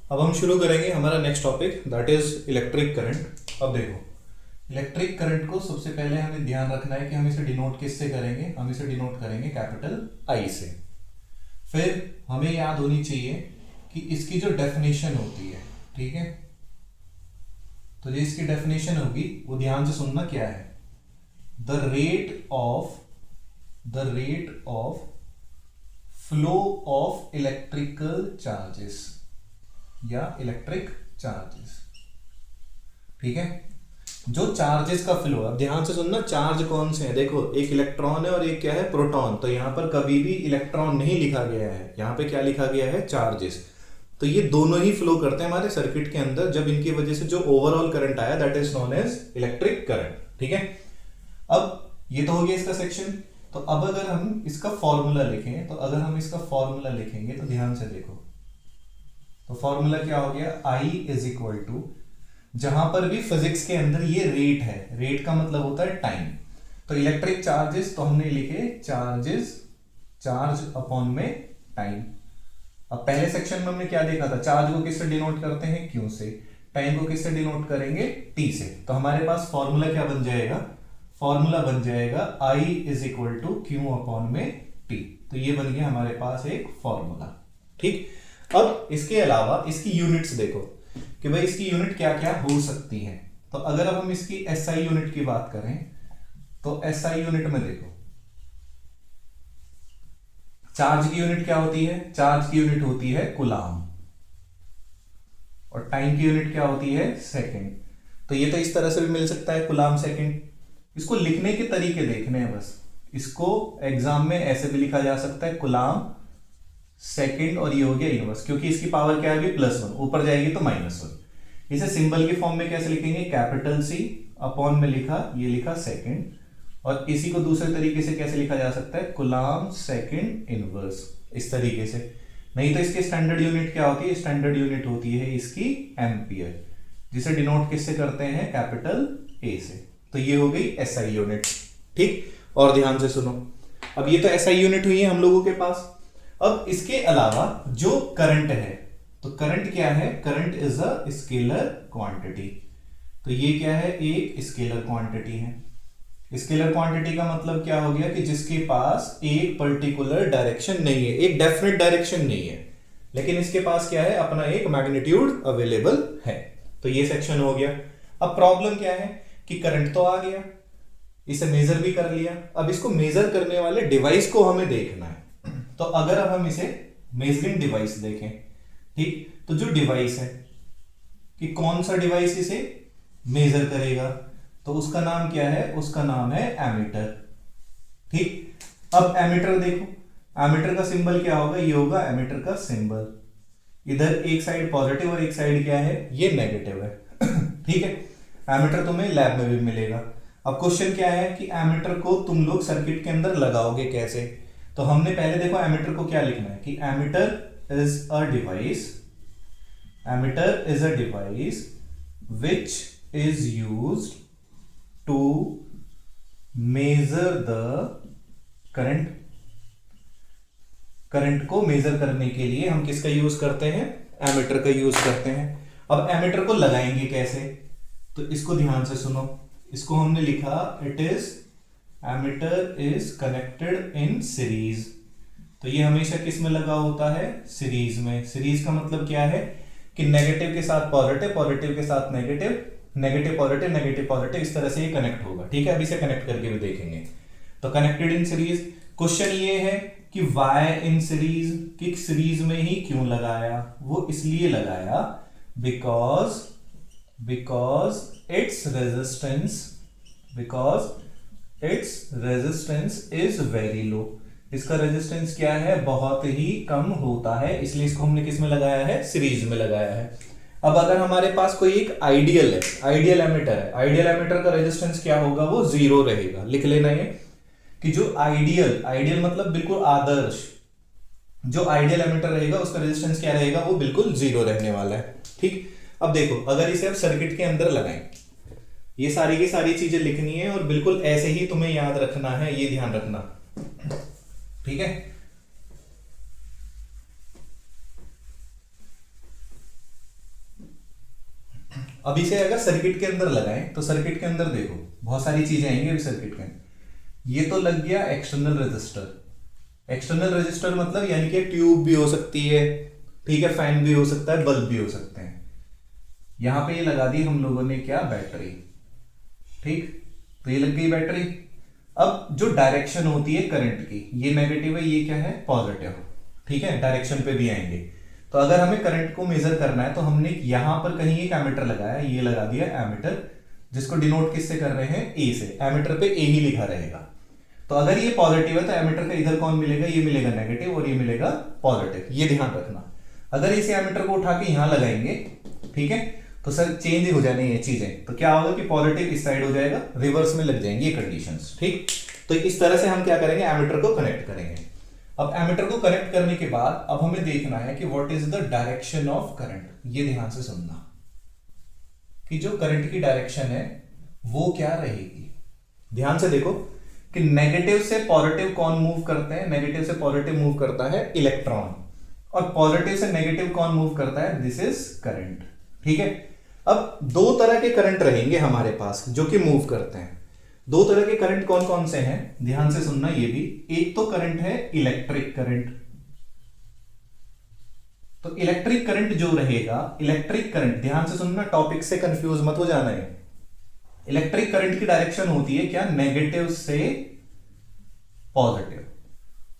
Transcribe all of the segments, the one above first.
अब हम शुरू करेंगे हमारा next topic, that is electric current. अब देखो, इलेक्ट्रिक करंट को सबसे पहले हमें ध्यान रखना है कि हम इसे डिनोट किससे करेंगे। हम इसे डिनोट करेंगे कैपिटल आई से। फिर हमें याद होनी चाहिए कि इसकी जो डेफिनेशन होती है, ठीक है, तो जो इसकी डेफिनेशन होगी वो ध्यान से सुनना क्या है। The rate of flow of electrical charges या इलेक्ट्रिक चार्जेस, ठीक है। जो चार्जेस का फ्लो, अब ध्यान से सुनना, चार्ज कौन से हैं। देखो, एक इलेक्ट्रॉन है और एक क्या है, प्रोटॉन। तो यहां पर कभी भी इलेक्ट्रॉन नहीं लिखा गया है, यहां पे क्या लिखा गया है, चार्जेस। तो ये दोनों ही फ्लो करते हैं हमारे सर्किट के अंदर, जब इनकी वजह से जो ओवरऑल करंट आया that is known as electric current, ठीक है। अब ये तो हो गया इसका सेक्शन। तो अब अगर हम इसका फॉर्मूला लिखें, तो अगर हम इसका फॉर्मूला लिखेंगे तो ध्यान से देखो, तो फॉर्मूला क्या हो गया, I इज इक्वल टू, जहां पर भी फिजिक्स के अंदर ये रेट है, रेट का मतलब होता है टाइम। तो इलेक्ट्रिक चार्जेस तो हमने लिखे चार्जेस, चार्ज अपॉन में टाइम। अब पहले सेक्शन में हमने क्या देखा था, चार्ज को किससे डिनोट करते हैं, Q से। टाइम को किससे डिनोट करेंगे, T से। तो हमारे पास फॉर्मूला क्या बन जाएगा, फॉर्मूला बन जाएगा I is equal to Q upon में T। तो ये बन गया हमारे पास एक फॉर्मूला, ठीक। अब इसके अलावा इसकी यूनिट्स देखो कि भाई इसकी यूनिट क्या क्या हो सकती है। तो अगर अब हम इसकी SI यूनिट की बात करें, तो SI यूनिट में देखो, चार्ज की यूनिट क्या होती है, चार्ज की यूनिट होती है कूलाम, और टाइम की यूनिट क्या होती है, सेकंड। तो ये तो इस तरह से भी मिल सकता है, कूलाम सेकंड। इसको लिखने के तरीके देखने हैं बस। इसको एग्जाम में ऐसे भी लिखा जा सकता है, कूलाम सेकंड, और ये हो गया इनवर्स, क्योंकि इसकी पावर क्या है, +1, ऊपर जाएगी तो -1। इसे सिंबल के फॉर्म में कैसे लिखेंगे, कैपिटल C अपॉन में लिखा, ये लिखा सेकंड, और इसी को दूसरे तरीके से कैसे लिखा जा सकता है, कूलाम सेकंड इनवर्स, इस तरीके से। नहीं तो इसकी स्टैंडर्ड यूनिट क्या होती है, स्टैंडर्ड यूनिट होती है इसकी एम्पियर, जिसे डिनोट किससे करते हैं, कैपिटल A से। तो ये हो गई SI यूनिट, ठीक। और ध्यान से सुनो, अब ये तो SI यूनिट हुई है हम लोगों के पास। अब इसके अलावा जो करंट है, तो करंट क्या है, current is a scalar quantity. तो ये क्या है, एक स्केलर क्वांटिटी है। स्केलर क्वांटिटी का मतलब क्या हो गया कि जिसके पास एक पर्टिकुलर डायरेक्शन नहीं है, एक डेफिनेट डायरेक्शन नहीं है, लेकिन इसके पास क्या है, अपना एक मैग्नीट्यूड अवेलेबल है। तो ये सेक्शन हो गया। अब प्रॉब्लम क्या है कि करंट तो आ गया, इसे मेजर भी कर लिया। अब इसको मेजर करने वाले डिवाइस को हमें देखना है। तो अगर अब हम इसे मेजरिंग डिवाइस देखें, ठीक, तो जो डिवाइस है कि कौन सा डिवाइस इसे मेजर करेगा, तो उसका नाम क्या है, उसका नाम है एमीटर, ठीक। अब एमीटर देखो, एमीटर का सिंबल क्या होगा, ये होगा एमीटर का सिंबल। इधर एक साइड पॉजिटिव और एक साइड क्या है, ये नेगेटिव है ठीक है। एमीटर तुम्हें लैब में भी मिलेगा। अब क्वेश्चन क्या है कि एमीटर को तुम लोग सर्किट के अंदर लगाओगे कैसे। तो हमने पहले देखो एमीटर को क्या लिखना है कि ammeter is a device, ammeter is a device which is used to measure the current. Current को मेजर करने के लिए हम किसका यूज करते हैं, एमीटर का यूज करते हैं। अब एमीटर को लगाएंगे कैसे, तो इसको ध्यान से सुनो। इसको हमने लिखा, it is ammeter is connected in series. तो ये हमेशा किस में लगा होता है, सीरीज में। सीरीज का मतलब क्या है कि नेगेटिव के साथ पॉजिटिव, पॉजिटिव के साथ negative, negative positive, negative positive, इस तरह से ये कनेक्ट होगा, ठीक है। अब इसे कनेक्ट करके भी देखेंगे। तो कनेक्टेड इन सीरीज, क्वेश्चन ये है कि वाई इन सीरीज, कि सीरीज में ही क्यों लगाया। वो इसलिए लगाया because its resistance is very low. इसका रेजिस्टेंस क्या है, बहुत ही कम होता है, इसलिए इसको हमने किस में लगाया है, सीरीज में लगाया है। अब अगर हमारे पास कोई एक आइडियल है, आइडियल एमीटर है, आइडियल एमीटर का रेजिस्टेंस क्या होगा, वो 0 रहेगा। लिख लेना ये कि जो आइडियल मतलब बिल्कुल आदर्श, जो आइडियल एमीटर रहेगा उसका रेजिस्टेंस क्या रहेगा, वो बिल्कुल 0 रहने वाला है, ठीक। अब देखो, अगर इसे आप सर्किट के अंदर लगाएं, ये सारी की सारी चीजें लिखनी है और बिल्कुल ऐसे ही तुम्हें याद रखना है, ये ध्यान रखना, ठीक है। अब इसे अगर सर्किट के अंदर लगाएं तो सर्किट के अंदर देखो बहुत सारी चीजें आएंगी अभी सर्किट के अंदर। ये तो लग गया एक्सटर्नल रेजिस्टर। एक्सटर्नल रेजिस्टर मतलब यानी कि ट्यूब भी हो सकती है, ठीक है, फैन भी हो सकता है, बल्ब भी हो सकते हैं। यहां पे ये लगा दी हम लोगों ने क्या, बैटरी, ठीक, तो ये लग गई बैटरी। अब जो डायरेक्शन होती है करंट की, ये नेगेटिव है, ये क्या है, पॉजिटिव, ठीक है, डायरेक्शन पे भी आएंगे। तो अगर हमें करंट को मेजर करना है तो हमने यहां पर कहीं एक एमीटर लगाया, ये लगा दिया एमीटर, जिसको डिनोट किससे कर रहे हैं, ए से। एमीटर पे ए ही लिखा रहेगा। तो अगर ये पॉजिटिव है तो एमीटर का इधर कौन मिलेगा, ये मिलेगा नेगेटिव और ये मिलेगा पॉजिटिव, ये ध्यान रखना। अगर इस एमीटर को उठा के यहां लगाएंगे, ठीक है, तो सर चेंज हो जाने ये चीजें, तो क्या होगा कि पॉजिटिव इस साइड हो जाएगा, रिवर्स में लग जाएंगी ये कंडीशंस, ठीक। तो इस तरह से हम क्या करेंगे, एमीटर को कनेक्ट करेंगे। अब एमीटर को कनेक्ट करने के बाद अब हमें देखना है कि what is the direction of current. ये ध्यान से सुनना कि जो करंट की डायरेक्शन है वो क्या रहेगी। ध्यान से देखो कि नेगेटिव से पॉजिटिव कौन मूव करते हैं, नेगेटिव से पॉजिटिव मूव करता है इलेक्ट्रॉन, और पॉजिटिव से नेगेटिव कौन मूव करता है, दिस इज करंट, ठीक है। अब दो तरह के करंट रहेंगे हमारे पास जो कि मूव करते हैं। दो तरह के करंट कौन कौन से हैं, ध्यान से सुनना ये भी। एक तो करंट है इलेक्ट्रिक करंट। तो इलेक्ट्रिक करंट जो रहेगा, इलेक्ट्रिक करंट, ध्यान से सुनना, टॉपिक से कंफ्यूज मत हो जाना है। इलेक्ट्रिक करंट की डायरेक्शन होती है क्या, नेगेटिव से पॉजिटिव,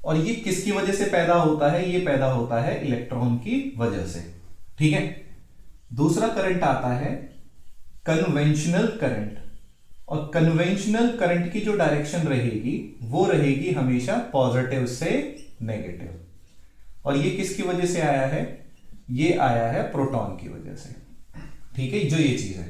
और ये किसकी वजह से पैदा होता है, ये पैदा होता है इलेक्ट्रॉन की वजह से, ठीक है। दूसरा करंट आता है कन्वेंशनल करंट, और कन्वेंशनल करंट की जो डायरेक्शन रहेगी वो रहेगी हमेशा पॉजिटिव से नेगेटिव, और ये किसकी वजह से आया है, ये आया है प्रोटॉन की वजह से, ठीक है, जो ये चीज है।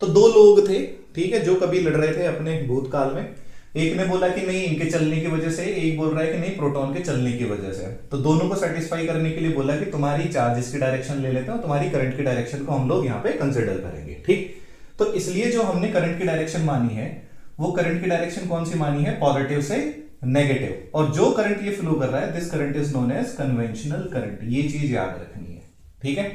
तो दो लोग थे, ठीक है, जो कभी लड़ रहे थे अपने भूतकाल में। एक ने बोला कि नहीं इनके चलने की वजह से, एक बोल रहा है कि नहीं प्रोटॉन के चलने की वजह से। तो दोनों को सेटिस्फाई करने के लिए बोला कि तुम्हारी चार्जेस की डायरेक्शन ले लेते हैं, तुम्हारी करंट की डायरेक्शन को हम लोग यहाँ पे कंसिडर करेंगे, ठीक। तो इसलिए जो हमने करंट की डायरेक्शन मानी है, वो करंट की डायरेक्शन कौन सी मानी है, पॉजिटिव से नेगेटिव, और जो करंट ये फ्लो कर रहा है, this current is known as conventional current. ये चीज याद रखनी है, ठीक है।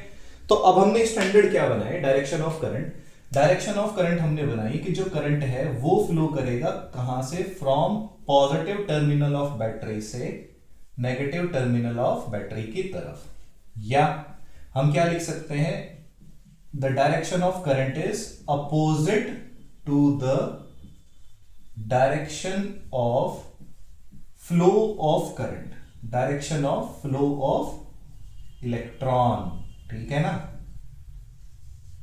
तो अब हमने स्टैंडर्ड क्या बनाया, direction of current. Direction of current हमने बनाई कि जो करंट है वो फ्लो करेगा कहां से, from positive terminal of battery से नेगेटिव टर्मिनल ऑफ बैटरी की तरफ। या हम क्या लिख सकते हैं, the direction of current is opposite to the direction of flow of current, direction of flow of electron, ठीक है ना।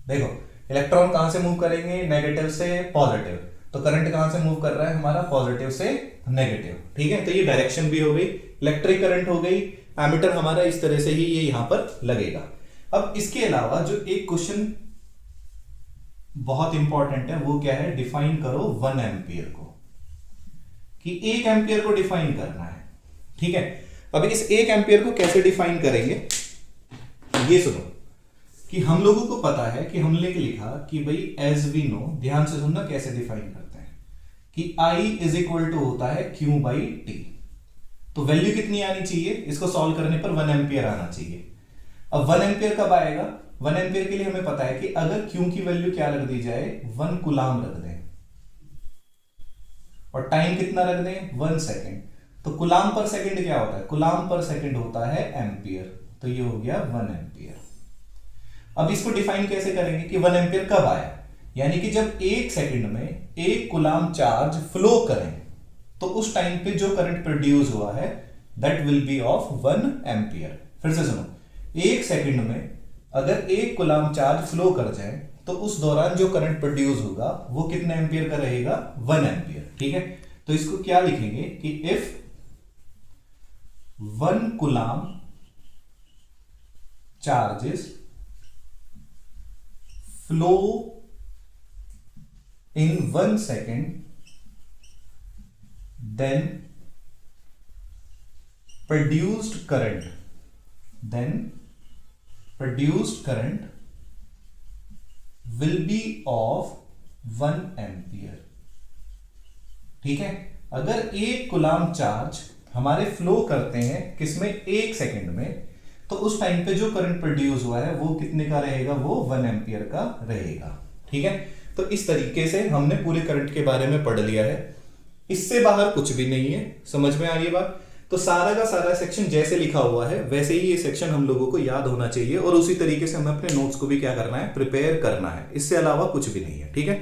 देखो इलेक्ट्रॉन कहां से मूव करेंगे, नेगेटिव से पॉजिटिव, तो करंट कहां से मूव कर रहा है हमारा, पॉजिटिव से नेगेटिव, ठीक है। तो ये डायरेक्शन भी हो गई, इलेक्ट्रिक करंट हो गई, एमीटर हमारा इस तरह से ही ये यहां पर लगेगा। अब इसके अलावा जो एक क्वेश्चन बहुत इंपॉर्टेंट है वो क्या है, डिफाइन करो 1 एम्पियर को, कि 1 एम्पियर को डिफाइन करना है, ठीक है। अब इस 1 एम्पियर को कैसे डिफाइन करेंगे, ये सुनो कि हम लोगों को पता है कि हमने लिखा कि भाई एज वी नो, ध्यान से सुनना कैसे डिफाइन करते हैं, कि I इज इक्वल टू होता है Q बाई टी। तो वैल्यू कितनी आनी चाहिए, इसको सॉल्व करने पर 1 एम्पियर आना चाहिए। अब 1 एम्पियर कब आएगा, 1 एम्पियर के लिए हमें पता है कि अगर Q की वैल्यू क्या रख दी जाए, 1 कूलाम रख दें, और टाइम कितना रख दें, 1 सेकेंड। तो कूलाम पर सेकेंड क्या होता है, कूलाम पर सेकेंड होता है एम्पियर, तो ये हो गया 1 एम्पियर। अब इसको डिफाइन कैसे करेंगे कि 1 एम्पियर कब आया, यानी कि जब 1 सेकंड में 1 कूलाम चार्ज फ्लो करें तो उस टाइम पे जो करंट प्रोड्यूस हुआ है that will be of 1 ampere. फिर से सुनो, 1 सेकंड में अगर 1 कूलाम चार्ज फ्लो कर जाए तो उस दौरान जो करंट प्रोड्यूस होगा वो कितने एम्पियर का रहेगा, 1 एम्पियर, ठीक है। तो इसको क्या लिखेंगे कि if 1 coulomb charges flow in 1 second, then produced current will be of 1 ampere, ठीक है। अगर 1 कूलाम चार्ज हमारे फ्लो करते हैं किसमें, 1 सेकंड में, तो उस टाइम पे जो करंट प्रोड्यूस हुआ है वो कितने का रहेगा, वो 1 एम्पियर का रहेगा। ठीक है, तो इस तरीके से हमने पूरे करंट के बारे में पढ़ लिया है, इससे बाहर कुछ भी नहीं है। समझ में आ रही है बात? तो सारा का सारा सेक्शन जैसे लिखा हुआ है वैसे ही ये सेक्शन हम लोगों को याद होना चाहिए, और उसी तरीके से हमें अपने नोट्स को भी क्या करना है, प्रिपेयर करना है, इससे अलावा कुछ भी नहीं है। ठीक है।